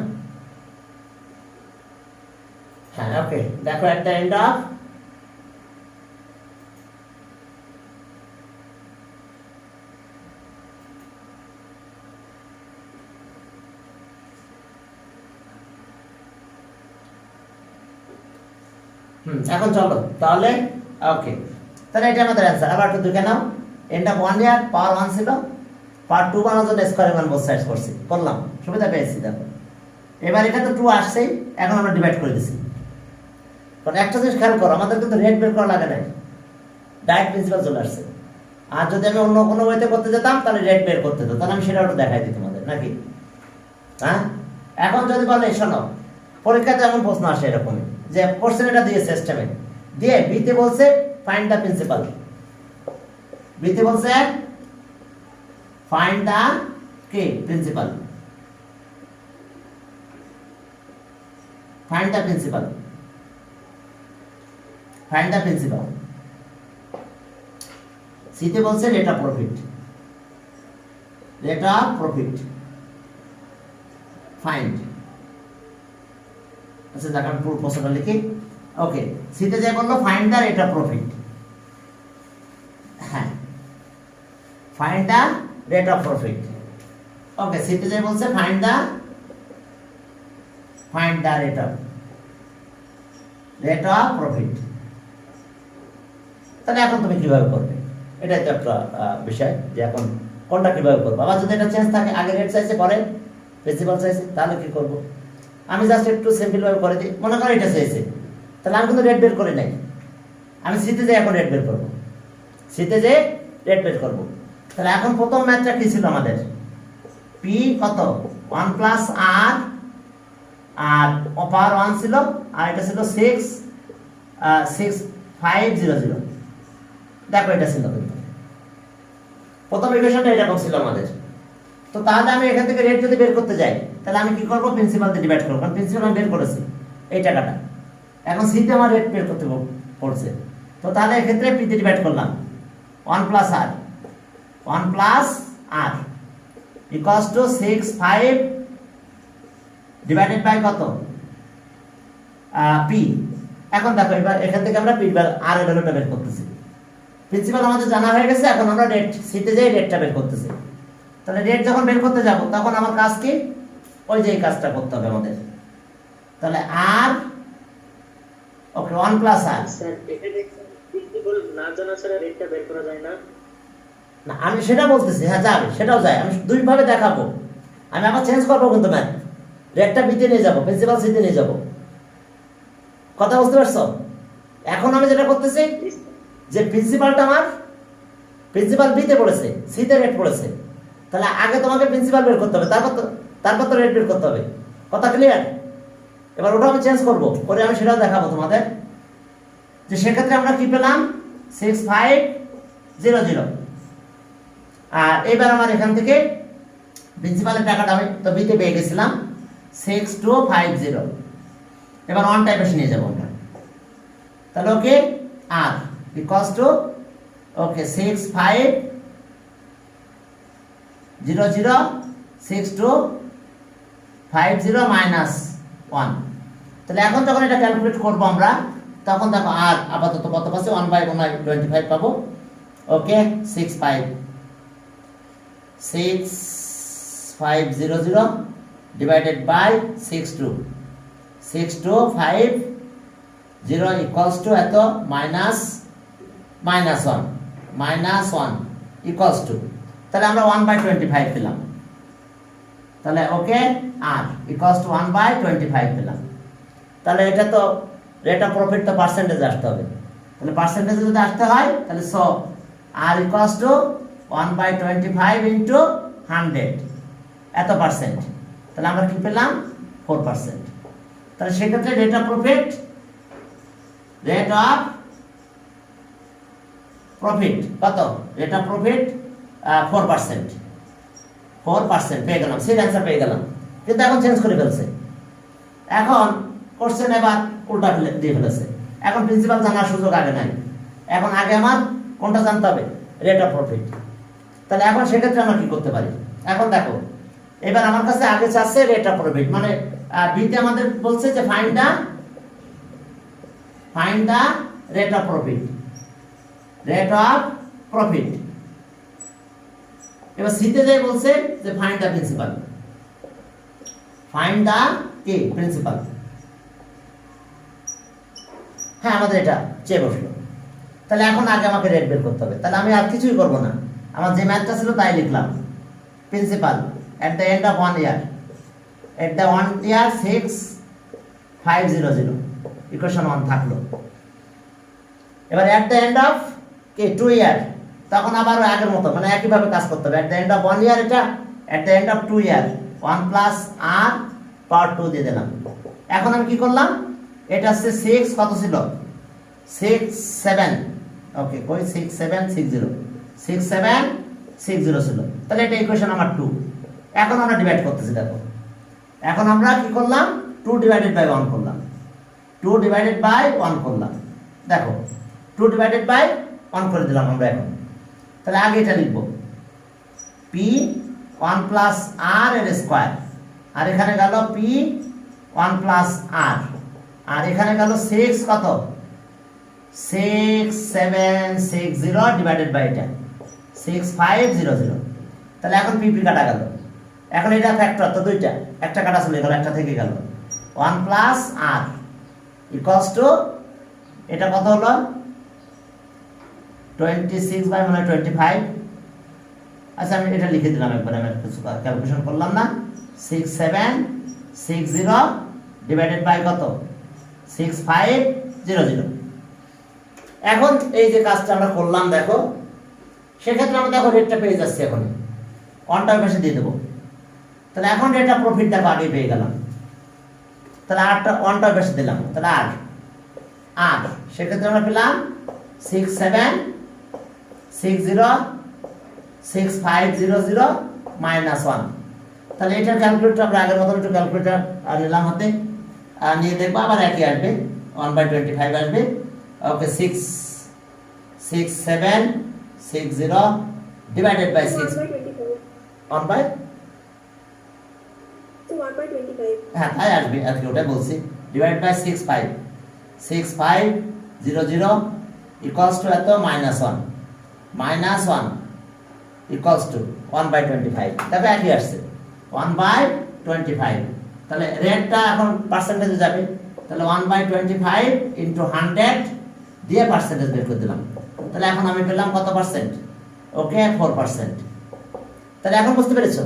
হ্যাঁ ওকে, দেখো এট দ্য এন্ড অফ এখন চলো তাহলে। ওকে, তাহলে এটা আমাদের অ্যান্সার। আবার একটু দেখে নাও, এন্ড অফ 1 ইয়ার পাওয়ার 1 ছিল, পার্ট 2 বানানোর জন্য স্কয়ারিং অন বোথ সাইডস করছি, করলাম, সুবিধা পেয়েছি। দেখো এবার এটা তো 2 আসছেই, এখন আমরা ডিভাইড করে দিছি। কারণ একটা জিনিস খেয়াল করো, আমাদের কিন্তু রেট বের করা লাগে নাই, ডাইরেক্ট প্রিন্সিপাল চলে আসছে। আর যদি আমি অন্য কোনো ওয়েতে করতে যেতাম তাহলে রেট বের করতে হতো, তাহলে আমি সেটা একটু দেখাই দিই তোমাদের নাকি। হ্যাঁ এখন যদি বলে শোনো, পরীক্ষাতে এমন প্রশ্ন আসে এরকম যে কোশ্চেন এটা দিয়ে সিস্টেমে দিয়ে বিতে বলছে ফাইন্ড দ্য প্রিন্সিপাল, বিতে বলছে ফাইন্ড দ্য কে principal, find the principal, find the principal. সিতে বলছে rate of profit, rate of profit find. আচ্ছা দেখেন পুরো প্রশ্নটা লিখি। ওকে, সিতে যে বললো find the rate of profit, হ্যাঁ find the rate of profit. Okay, সিতে যে বলছে find the rate of profit. তাহলে এখন তুমি কিভাবে করবে, এটাই তো একটা বিষয় যে এখন কোনটা কিভাবে করবো। আবার যদি এটা চেঞ্জ থাকে, আগে রেট চাইছে পরে প্রিন্সিপাল চাইছে, তাহলে কি করবো? আমি জাস্ট একটু সিম্পল ভাবে করে দিই। মনে করো এটা চাইছে, তাহলে আমি কিন্তু রেট বের করে নাই, আমি সিতে যে এখন রেট বের করবো, সিতে যে রেট বের করবো। তাহলে এখন প্রথম ম্যাথটা কি ছিল আমাদের? পি কত 1 প্লাস আর আর পাওয়ার 1 ছিল, আর এটা ছিল 6500। দেখো এটা ছিল কিন্তু প্রথম ইকুয়েশনটা এরকম ছিল আমাদের। তো তাহলে আমি এখান থেকে রেট যদি বের করতে যাই, তাহলে আমি কি করব? প্রিন্সিপাল দিয়ে ডিভাইড করব, কারণ প্রিন্সিপাল আমি বের করেছি এই টাকাটা। এখন সিতে আমার রেট বের করতে পড়ছে, তো তাহলে এক্ষেত্রে পি দিয়ে ডিভাইড করলাম 1 plus R 1 plus R equals to 65 divided by কত? পি। এখন দেখো এবার এখান থেকে আমরা পি আর এর ভ্যালুটা বের করতেছি। প্রিন্সিপাল আমাদের জানা হয়ে গেছে, এখন আমরা রেট সিতে যাই রেটটা বের করতেছি। তাহলে রেট যখন বের করতে যাব তখন আমার কাজ কি? ওই যে এই কাজটা করতে হবে আমাদের। তাহলে আর ওকে 1 প্লাস আর। স্যার এখানে প্রিন্সিপাল না জানা ছাড়া রেটটা বের করা যায় না? না আমি সেটা বলতেছি, হ্যাঁ যাবে, সেটাও যায়। আমি দুই ভাবে দেখাবো, আমি আবার চেঞ্জ করবো কিন্তু ম্যাথ। রেটটা বিতে নিয়ে যাবো, প্রিন্সিপাল সিতে নিয়ে যাবো। কথা বুঝতে পারছো? এখন আমি যেটা করতেছি যে প্রিন্সিপালটা আমার প্রিন্সিপাল বিতে পড়েছে, সিতে রেট পড়েছে, তাহলে আগে তোমাকে প্রিন্সিপাল বের করতে হবে, তারপর তো রেট বের করতে হবে। কথা ক্লিয়ার? এবার ওটা আমি চেঞ্জ করবো, করে আমি সেটাও দেখাবো তোমাদের। যে সেক্ষেত্রে আমরা কি পেলাম? 6500। আর এবার আমার এখান থেকে প্রিন্সিপালের টাকাটা আমি তো বিতে পেয়ে গেছিলাম 6250। এবার ওয়ান টাইপ এসে নিয়ে যাবো আমরা। তাহলে ওকে আর ইকুয়ালস টু ওকে 6500 6250 মাইনাস 1। তাহলে এখন যখন এটা ক্যালকুলেট করবো আমরা, তখন দেখো আর আপাতত কত পাচ্ছে? 1/25 পাবো। ওকে 6500 ডিভাইডেড বাই 6250 ইকুয়ালস টু এত মাইনাস 1 ইকুয়ালস টু, তাহলে আমরা 1/25 পেলাম। তাহলে ওকে আর ইকুয়ালস টু 1/25 পেলাম। তাহলে এটা তো রেট অফ প্রফিট তো পার্সেন্টেজে আসতে হবে। তাহলে পার্সেন্টেজে যদি আসতে হয়, তাহলে so R equals to 1/25 into 100 এত পার্সেন্ট। তাহলে আমরা কি পেলাম? 4%। তাহলে সেক্ষেত্রে রেট অফ প্রফিট কত? রেট অফ প্রফিট 4% পেয়ে গেলাম, সেই অ্যান্সার পেয়ে গেলাম। কিন্তু এখন চেঞ্জ করে ফেলছে, এখন কোশ্চেন এবার উল্টা দিয়ে ফেলেছে। এখন প্রিন্সিপাল জানার সুযোগ আগে নাই, এখন আগে আমার কোনটা জানতে হবে? Rate of profit. তাহলে এখন সেক্ষেত্রে আমরা কি করতে পারি? এখন দেখো এবার আমার কাছে আগে চাচ্ছে রেট অফ প্রফিট, মানে বিতে আমাদের বলছে যে find the rate of profit. এবার সিতে যাই বলছে যে ফাইন্ড দা প্রিন্সিপাল, প্রিন্সিপাল। হ্যাঁ আমাদের এটা চেয়ে বসলো। তাহলে এখন আগে আমাকে রেট বের করতে হবে। তাহলে আমি আর কিছুই করবো না, আমার যে ম্যাথটা ছিল তাই লিখলাম। Principal at the end of 1 year, 6500 equation 1 থাকলো। এবার at the end of 2 year, তখন আবার আগের মতো মানে একইভাবে কাজ করতে হবে। at the end of 1 year এটা, at the end of 2 year 1 plus আর পাওয়ার 2 দিয়ে দিলাম। এখন আমি কি করলাম? এটা হচ্ছে 6 কত ছিল? 67। ওকে কই 6760 ছিল। তাহলে এটা ইকুয়েশন নাম্বার 2। এখন আমরা ডিভাইড করতেছি। দেখো এখন আমরা কি করলাম? 2 ডিভাইডেড বাই 1 করলাম। 2 ডিভাইডেড বাই 1 করলাম। দেখো 2 ডিভাইডেড বাই 1 করে দিলাম আমরা এখন। তাহলে আগে এটা লিখব p 1 প্লাস r এর স্কয়ার, আর এখানে গেল p 1 প্লাস r, আর এখানে গেল 6 কত? 6760 ডিভাইডেড বাই এটা 6500। তাহলে এখন p কাটা গেল। এখন এটা ফ্যাক্টর তো দুইটা, একটা কাটা চলে গেল, একটা থেকে গেল। 1 প্লাস r ইকুয়ালস টু এটা কত হলো? 26/25। আচ্ছা আমি এটা লিখে দিলাম একবার, আমি কিছু ক্যালকুলেশন করলাম না। 6760 ডিভাইডেড বাই কত? 6500। এখন এই যে কাজটা আমরা করলাম দেখো, সেক্ষেত্রে আমরা দেখো রেটটা পেয়ে যাচ্ছি। এখন অনটার পাশে দিয়ে দেবো। তাহলে এখন রেট অফ প্রফিট দেখো আগে পেয়ে গেলাম। তাহলে আটটা ওয়ানটা বেশি দিলাম, তাহলে আট আট, সেক্ষেত্রে আমরা পেলাম 67606500 -1। তাহলে এটার ক্যালকুলেটর আমরা আগের মতো একটু ক্যালকুলেটর নিলাম হাতে, নিয়ে দেখবো আবার একই আসবে, 1/25 আসবে। ওকে, 66760 ডিভাইডেড বাই 6 1 বাই, হ্যাঁ তাই আসবে আর কি, ওটা বলছি, ডিভাইড বাই 6500 ইকুয়ালস টু এত -1 ইকুয়ালস টু 1/25। দেখো একই আসছে 1/25। তাহলে রেটটা এখন পার্সেন্টেজে যাবে, তাহলে 1/25 ইন্টু 100 দিয়ে পার্সেন্টেজ বের করে দিলাম। তাহলে এখন আমি পেলাম কত পার্সেন্ট? ওকে, 4%। তাহলে এখন বুঝতে পেরেছো?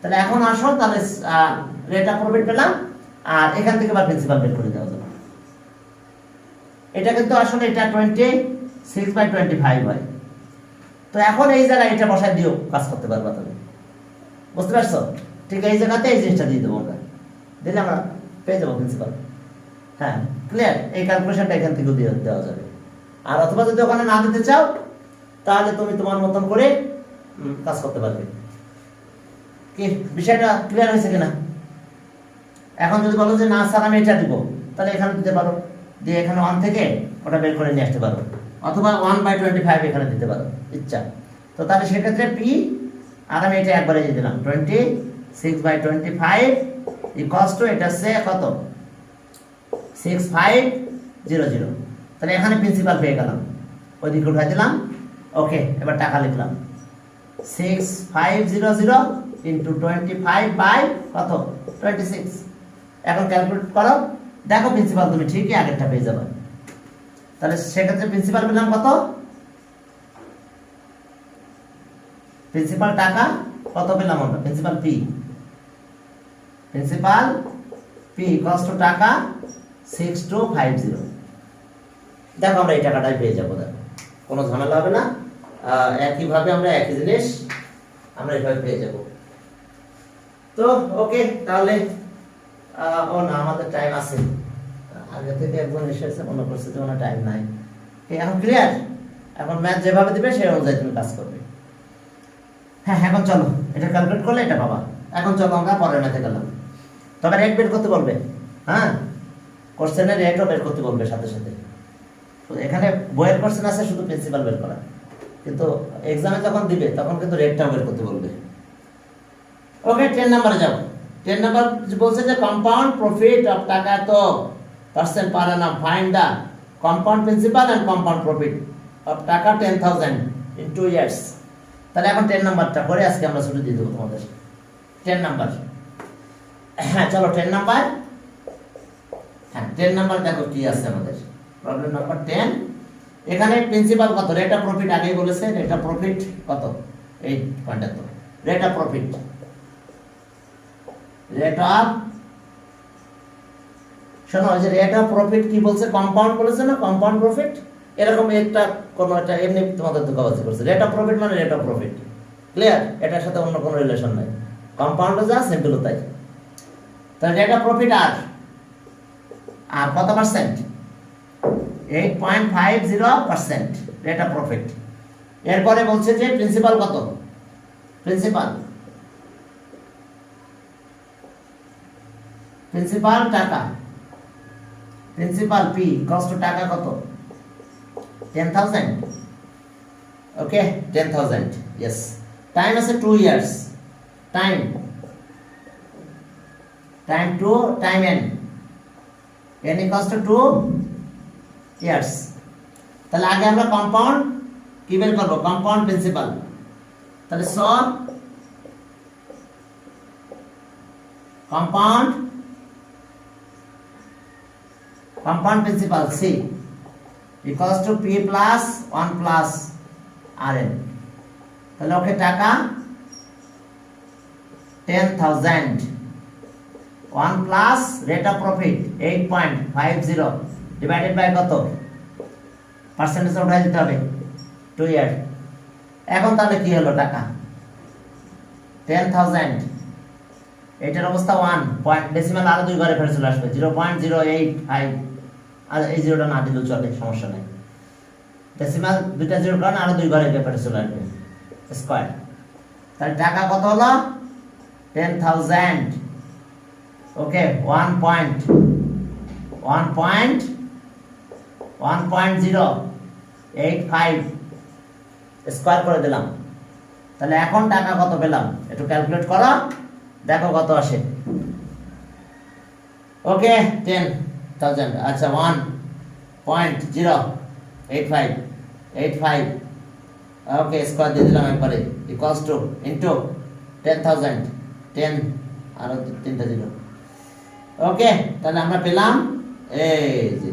তাহলে এখন আসো, তাহলে রেট অফ প্রফিট পেলাম, আর এখান থেকে আবার প্রিন্সিপাল বের করে দেওয়া যাবে। এটা কিন্তু আসলে এটা 26/25 হয়। তো এখন এই জায়গায় এটা বসায় দিও, কাজ করতে পারবা তুমি, বুঝতে পারছো? ঠিক এই জায়গাতে এই জিনিসটা দিয়ে দেবো আমরা, দিলে আমরা পেয়ে যাবো প্রিন্সিপাল। হ্যাঁ, ক্লিয়ার? এই ক্যালকুলেশনটা এখান থেকে দিয়ে দেওয়া যাবে। আর অথবা যদি ওখানে না দিতে চাও, তাহলে তুমি তোমার মতন করে কাজ করতে পারবে। কি বিষয়টা ক্লিয়ার হয়েছে কিনা? এখন যদি বলো যে না স্যার আমি এটা দিব, তাহলে এখানে দিতে পারো, দিয়ে এখানে 1 থেকে ওটা বের করে নিয়ে আসতে পারো, অথবা 1/25 এখানে দিতে পারো ইচ্ছা। তো তাহলে সেক্ষেত্রে পি, আর আমি এটা একবারে দিয়ে দিলাম 26/25 ইকুয়ালস টু, এটা হচ্ছে কত? 6500। তাহলে এখানে প্রিন্সিপাল পেয়ে গেলাম, ওইদিকে উঠাই দিলাম। ওকে, এবার টাকা লিখলাম 6500 ইন্টু 25 বাই কত? 26। এখন ক্যালকুলেট করো, দেখো প্রিন্সিপাল তুমি ঠিকই আগেরটা পেয়ে যাবে। তাহলে সেক্ষেত্রে প্রিন্সিপাল পেলাম কত? প্রিন্সিপাল টাকা কত পেলাম আমরা? প্রিন্সিপাল পি কস্ট টাকা 6250। দেখো আমরা এই টাকাটাই পেয়ে যাবো, দেখো কোনো ঝামেলা হবে না। একইভাবে আমরা একই জিনিস আমরা এভাবে পেয়ে যাব। তো ওকে, তাহলে ও না, আমাদের টাইম আছে, আগে থেকে একজন এসেছে, মনে করছে যে ওনার টাইম নাই। এখন ক্লিয়ার? এখন ম্যাথ যেভাবে দিবে সেই অনুযায়ী তুমি কাজ করবে। হ্যাঁ, এখন চলো, এটা ক্যালকুলেট করলে এটা পাবা। এখন চলো আমরা পরের ম্যাথে গেলাম। তবে রেট বের করতে বলবে, হ্যাঁ, কোশ্চেনের রেটও বের করতে বলবে সাথে সাথে। এখানে বইয়ের কোশ্চেন আছে শুধু প্রিন্সিপাল বের করা, কিন্তু এক্সামে যখন দিবে তখন কিন্তু রেটটাও বের করতে বলবে। ওকে, 10 নম্বরে যাও। 10 নম্বর বলছে যে কম্পাউন্ড প্রফিট অফ টাকা তো percent per annum, find the compound principal and compound profit of টাকা 10,000 ইন 2 ইয়ার্স। তাহলে এখন 10 নাম্বারটা করে আজকে আমরা ছুটি দিয়ে দেবো তোমাদের। 10 নাম্বার, হ্যাঁ চলো 10 নাম্বার। হ্যাঁ 10 নাম্বার দেখো কি আছে আমাদের প্রবলেম নাম্বার 10। এখানে প্রিন্সিপাল কত? রেট অফ প্রফিট আগেই বলেছে, রেট অফ প্রফিট কত? 8.75। Rate of profit, rate of, শোনো যে রেট অফ প্রফিট কি বলছে? কম্পাউন্ড বলেছে না, কম্পাউন্ড প্রফিট। এরকম একটা কোনো একটা এমনি তোমাদের ধোকাবাজি করছে। রেট অফ প্রফিট মানে রেট অফ প্রফিট, ক্লিয়ার? এটার সাথে অন্য কোনো রিলেশন নাই, কম্পাউন্ডে যা সিম্পল তাই। তাহলে রেট অফ প্রফিট আর কত পার্সেন্ট? 8.50% rate of profit. এরপরে বলছে যে প্রিন্সিপাল কত? প্রিন্সিপাল টাকা, প্রিন্সিপাল পি কস্ট টাকা কত? 10,000। ওকে, 10,000, ইয়েস। টাইম আছে 2 years, time two time N equals to 2 years. তাহলে আগে আমরা কম্পাউন্ড কি বের করব? Compound principal. তাহলে so compound principal C equals to P plus 1 plus R N. তাহলে ওকে টাকা 10,000, 1 plus rate of profit 8.50 divided by কত? পার্সেন্টেজ উঠাই দিতে হবে 2 ইয়ার। এখন তাহলে কি হলো? টাকা 10,000 এটার অবস্থা 1 পয়েন্ট ডেসিমাল আরো 2 ঘরে ফেরত চলে আসবে 0.085 আর এই জিরোটা না দিলেও চলে সমস্যা নেই ডেসিমাল দুইটা জিরো কারণে আরো 2 ঘরে ফেরত চলে আসবে স্কয়ার তাহলে টাকা কত হলো 10000 ওকে 1.1.1.085 স্কয়ার করে দিলাম তাহলে এখন টাকা কত পেলাম একটু ক্যালকুলেট করো দেখো কত আসে ওকে 10000 আচ্ছা 1.085 ওকে স্কয়ার দিয়ে দিলাম একবারে ইকুয়ালস টু ইনটু 10000 10 আর তিনটা জিরো ওকে তাহলে আমরা পেলাম এই যে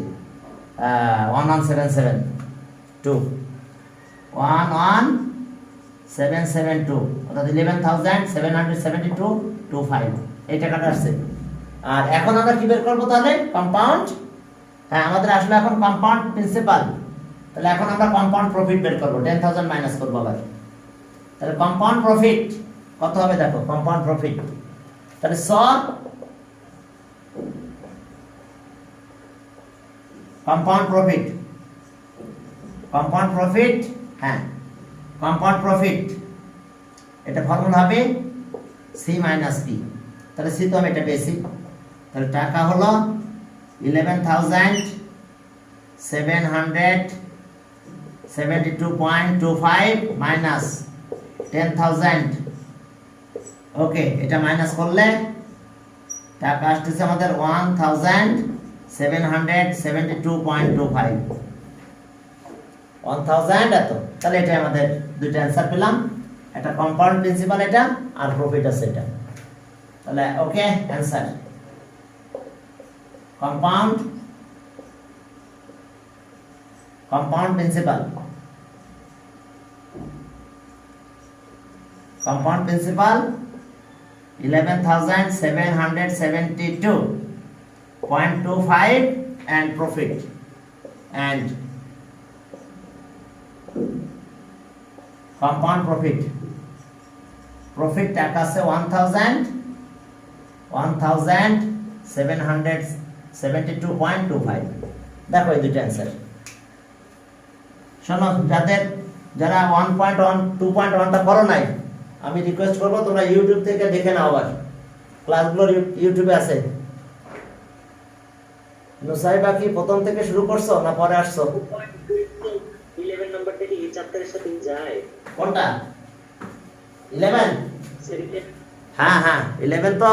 11772 11772 অর্থাৎ 11772.25 এই টাকাটা আসছে আর এখন আমরা কি বের করবো তাহলে কম্পাউন্ড হ্যাঁ আমাদের আসলে এখন কম্পাউন্ড প্রিন্সিপাল তাহলে এখন আমরা কম্পাউন্ড প্রফিট বের করবো 10000 মাইনাস করবো আবার তাহলে কম্পাউন্ড প্রফিট কত হবে দেখো কম্পাউন্ড প্রফিট তাহলে কম্পাউন্ড প্রফিট হ্যাঁ কম্পাউন্ড প্রফিট এটা ফর্মুলা হবে সি মাইনাস পি তাহলে সি তো আমি এটা পেয়েছি তাহলে টাকা হলো 11772.25 মাইনাস 10000 ওকে এটা মাইনাস করলে টাকা আসতেছে আমাদের 1772.25 1000 এত তাহলে এটা আমাদের দুইটা অ্যানসার পেলাম একটা কম্পাউন্ড প্রিন্সিপাল এটা আর প্রফিট আছে এটা তাহলে okay answer compound principal compound principal 11,772.25 and profit and compound profit টাকা আছে 1,772.25 দেখো এই দুটো অ্যান্সার শোনো যারা 1.1 2.1টা করো নাই আমি রিকোয়েস্ট করবো তোমরা ইউটিউব থেকে দেখে নাও আবার ক্লাসগুলো ইউটিউবে আছে নুসাইবা কি প্রথম থেকে শুরু করছো না পরে আসছো 11 নাম্বার থেকে এই চ্যাপ্টারের সাথে যায় কোনটা 11 হ্যাঁ 11 তো